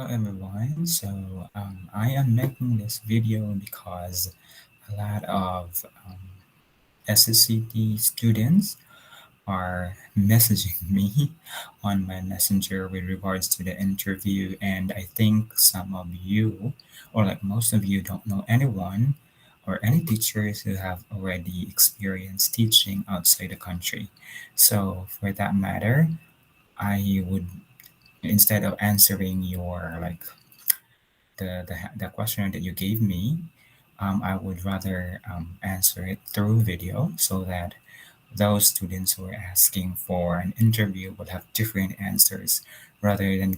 Hello everyone. I am making this video because a lot of SSCT students are messaging me on my messenger with regards to the interview, and I think some of you, or like most of you, don't know anyone or any teachers who have already experienced teaching outside the country. So for that matter, I would, instead of answering your the question that you gave me, I would rather answer it through video so that those students who are asking for an interview will have different answers rather than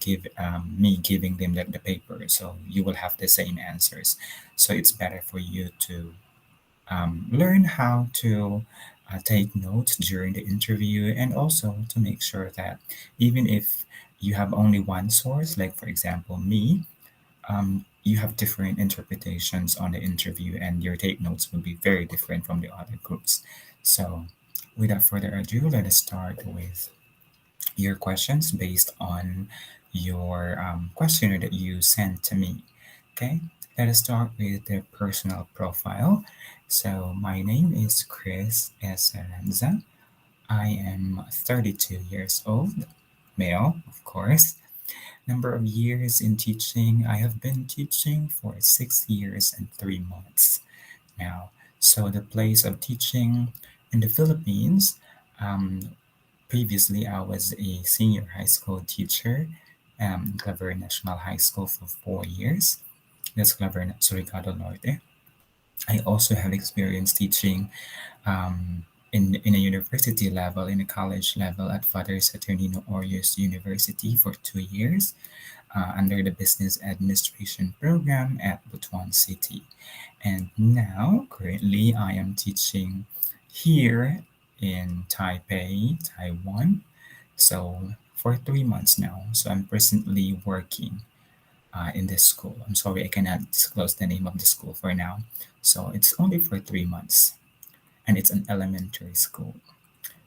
me giving them the paper. So you will have the same answers. So it's better for you to learn how to take notes during the interview, and also to make sure that even if you have only one source, like for example me, you have different interpretations on the interview, and your take notes will be very different from the other groups. So, without further ado, let us start with your questions based on your questionnaire that you sent to me. Okay, let us start with the personal profile. So, my name is Chris Esperanza. I am 32 years old, male, of course. Number of years in teaching, I have been teaching for 6 years and 3 months now. So the place of teaching in the Philippines, um, previously I was a senior high school teacher, Claver National High School for 4 years. That's Claver Surigado Norte. I also have experience teaching in a university level, in a college level at Father Saturnino Orius University for 2 years under the Business Administration program at Butuan City. And now, currently, I am teaching here in Taipei, Taiwan. So, for 3 months now. So, I'm presently working in this school. I'm sorry, I cannot disclose the name of the school for now. So, it's only for 3 months, and it's an elementary school.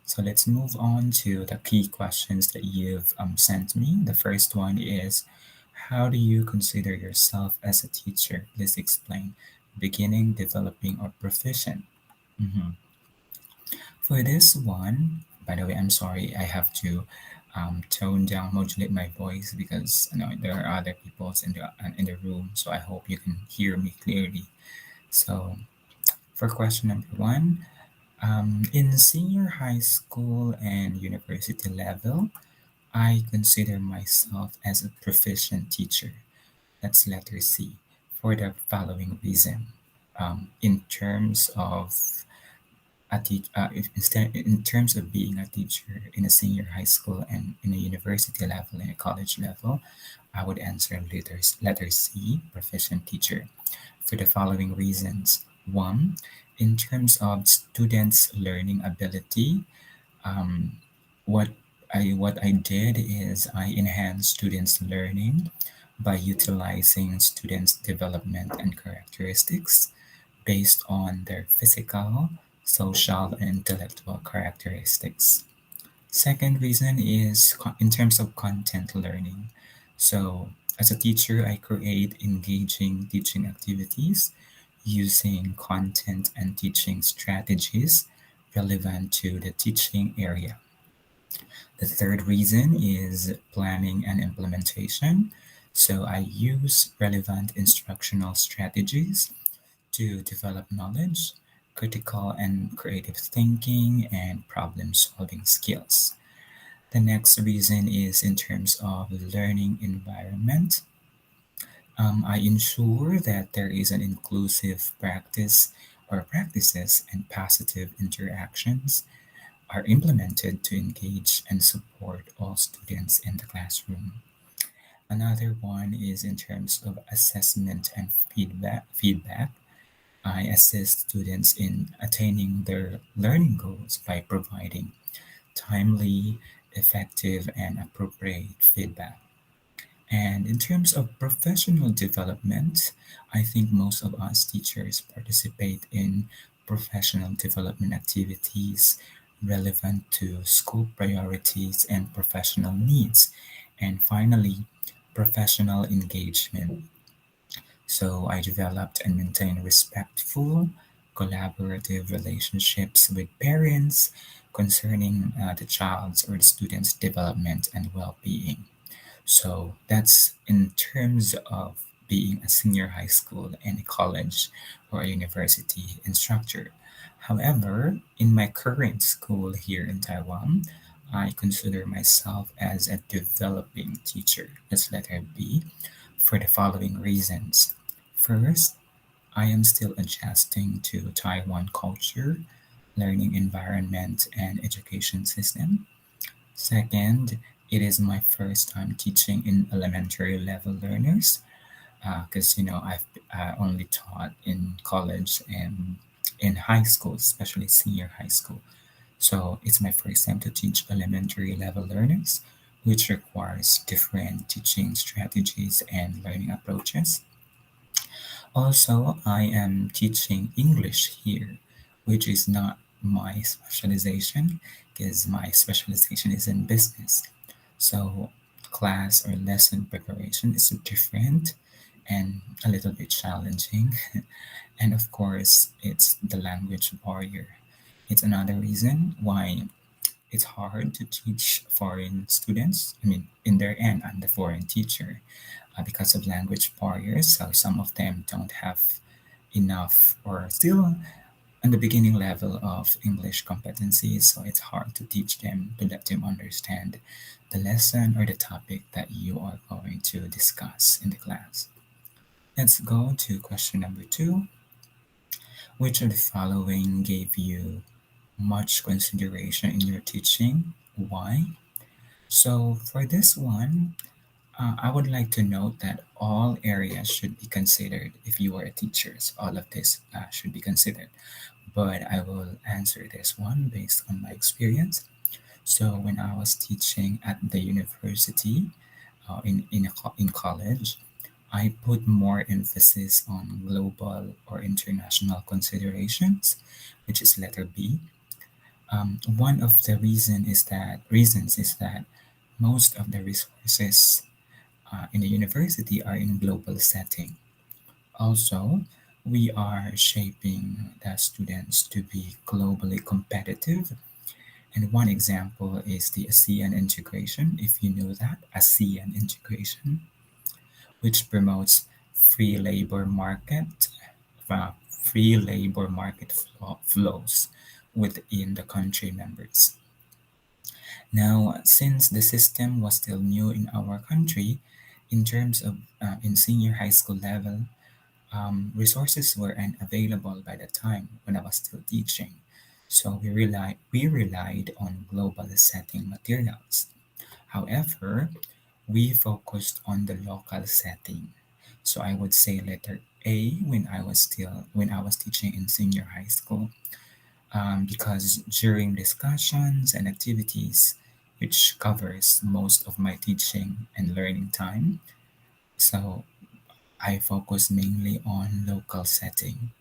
So let's move on to the key questions that you've sent me. The first one is, how do you consider yourself as a teacher? Please explain. Beginning, developing, or proficient? Mhm. For this one, by the way, I'm sorry, I have to tone down, modulate my voice because there are other people in the room. So I hope you can hear me clearly. So for question number one, in senior high school and university level, I consider myself as a proficient teacher. That's letter C, for the following reason. In terms of in terms of being a teacher in a senior high school and in a university level and a college level, I would answer letter C, proficient teacher, for the following reasons. One, in terms of students' learning ability, um, what what I did is I enhanced students' learning by utilizing students' development and characteristics based on their physical, social, and intellectual characteristics. Second reason is in terms of content learning. So, as a teacher, I create engaging teaching activities using content and teaching strategies relevant to the teaching area. The third reason is planning and implementation. So, I use relevant instructional strategies to develop knowledge, critical and creative thinking, and problem solving skills. The next reason is in terms of learning environment. I ensure that there is an inclusive practice or practices and positive interactions are implemented to engage and support all students in the classroom. Another one is in terms of assessment and feedback. I assist students in attaining their learning goals by providing timely, effective, and appropriate feedback. And in terms of professional development, I think most of us teachers participate in professional development activities relevant to school priorities and professional needs. And finally, professional engagement. So I developed and maintained respectful, collaborative relationships with parents concerning the child's or the student's development and well-being. So that's in terms of being a senior high school and a college or a university instructor. However, in my current school here in Taiwan, I consider myself as a developing teacher. That's letter B for the following reasons. First, I am still adjusting to Taiwan culture, learning environment, and education system. Second, it is my first time teaching in elementary level learners because I've only taught in college and in high school, especially senior high school. So it's my first time to teach elementary level learners, which requires different teaching strategies and learning approaches. Also, I am teaching English here, which is not my specialization because my specialization is in business. So, class or lesson preparation is different and a little bit challenging. And of course, it's the language barrier. It's another reason why it's hard to teach foreign students. I mean, in their end, I'm the foreign teacher because of language barriers. So some of them don't have enough or still on the beginning level of English competencies. So it's hard to teach them, to let them understand the lesson or the topic that you are going to discuss in the class. Let's go to question number two. Which of the following gave you much consideration in your teaching? Why? So for this one, I would like to note that all areas should be considered if you are a teacher. So all of this should be considered. But I will answer this one based on my experience. So when I was teaching at the university in college, I put more emphasis on global or international considerations, which is letter B. One of the reasons is that most of the resources in the university are in global setting. Also, we are shaping the students to be globally competitive. And one example is the ASEAN integration, if you know that, ASEAN integration, which promotes free labor market, free labor market flows within the country members. Now, since the system was still new in our country, in terms of in senior high school level, resources weren't available by the time when I was still teaching. So we relied on global setting materials. However, we focused on the local setting. So I would say letter A when I was teaching in senior high school, because during discussions and activities, which covers most of my teaching and learning time, so I focus mainly on local setting.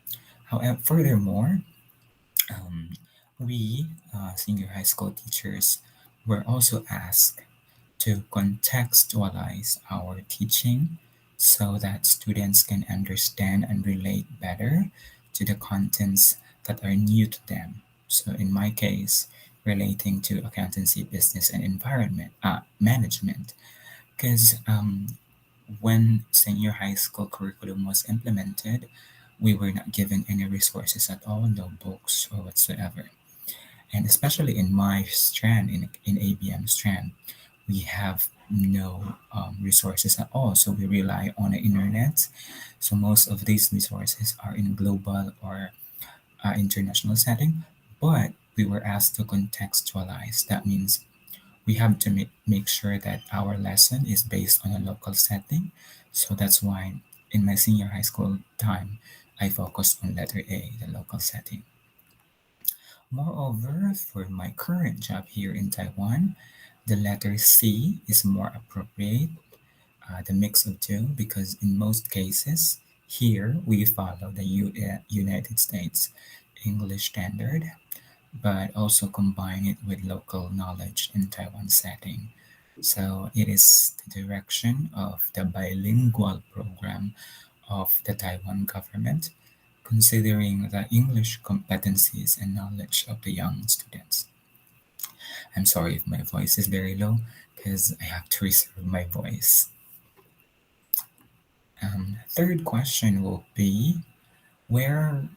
However, furthermore, um, we senior high school teachers were also asked to contextualize our teaching so that students can understand and relate better to the contents that are new to them. So, in my case, relating to accountancy, business, and environment management, because when senior high school curriculum was implemented, we were not given any resources at all, no books or whatsoever. And especially in my strand, in ABM strand, we have no resources at all. So we rely on the internet. So most of these resources are in global or international setting, but we were asked to contextualize. That means we have to make sure that our lesson is based on a local setting. So that's why in my senior high school time, I focused on letter A, the local setting. Moreover, for my current job here in Taiwan, the letter C is more appropriate, the mix of two, because in most cases, here we follow the United States English standard, but also combine it with local knowledge in Taiwan setting. So it is the direction of the bilingual program of the Taiwan government, considering the English competencies and knowledge of the young students. I'm sorry if my voice is very low because I have to reserve my voice. Third question will be, where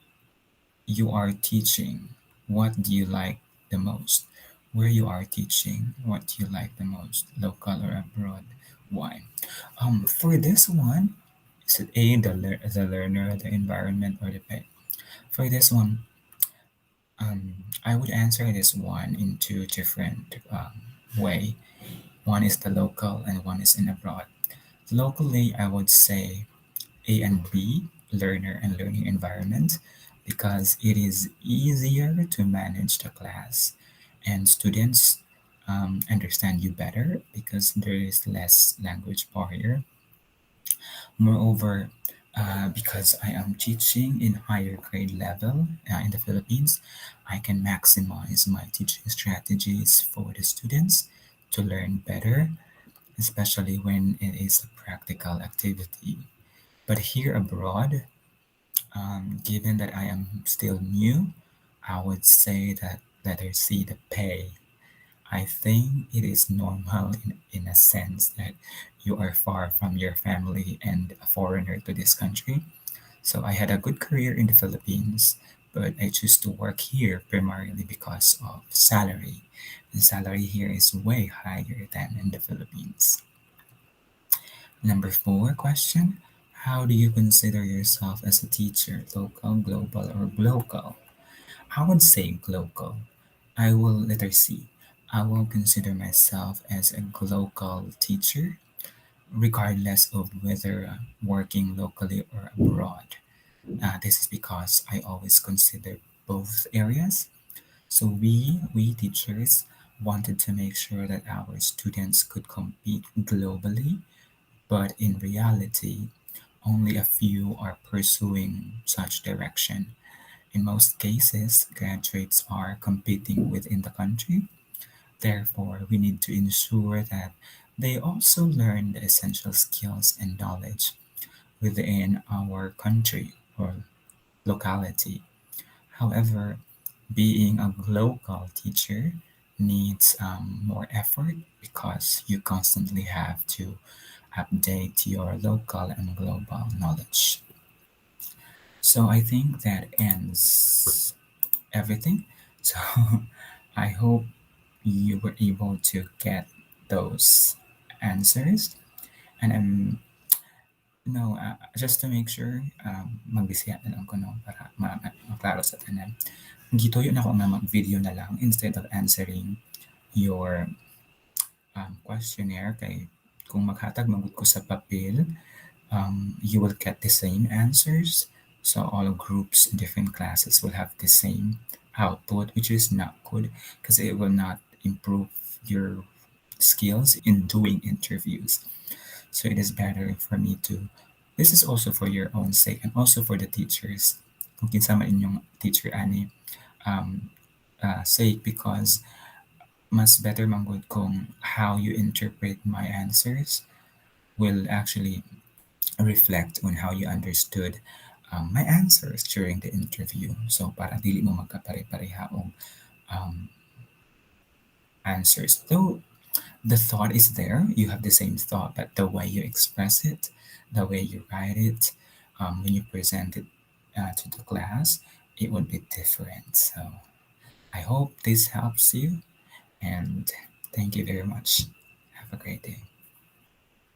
you are teaching, what do you like the most? Where you are teaching, what do you like the most? Local or abroad? Why? For this one, is it A, the learner, the environment, or the pet? For this one, I would answer this one in two different way. One is the local and one is in abroad. Locally, I would say A and B, learner and learning environment, because it is easier to manage the class and students understand you better because there is less language barrier. Moreover, because I am teaching in higher grade level in the Philippines, I can maximize my teaching strategies for the students to learn better, especially when it is a practical activity. But here abroad, given that I am still new, I would say that letter C, the pay. I think it is normal in a sense that you are far from your family and a foreigner to this country. So I had a good career in the Philippines, but I choose to work here primarily because of salary. The salary here is way higher than in the Philippines. Number four question. How do you consider yourself as a teacher, local, global, or global? I would say global. I will letter C. I will consider myself as a global teacher, regardless of whether working locally or abroad. This is because I always consider both areas. So we teachers wanted to make sure that our students could compete globally, but in reality, only a few are pursuing such direction. In most cases, graduates are competing within the country. Therefore, we need to ensure that they also learn the essential skills and knowledge within our country or locality. However, being a local teacher needs more effort because you constantly have to update your local and global knowledge. So I think that ends everything. So I hope you were able to get those answers. And no, just to make sure, magbisihan na lang ko no, para maklaro sa tanan. Gituyo na ko nga mag-video na lang instead of answering your questionnaire kay kung maghatag magud ko sa papel, you will get the same answers. So all groups, different classes will have the same output, which is not good because it will not improve your skills in doing interviews. So it is better for me to, this is also for your own sake and also for the teachers. Kung kinsa man inyong teacher ani, um, sake, because mas better manggod kung how you interpret my answers will actually reflect on how you understood my answers during the interview. So para dili mo magkapare-pareha og um, answers. Though the thought is there, you have the same thought, but the way you express it, the way you write it, when you present it to the class, it would be different. So I hope this helps you, and thank you very much. Have a great day.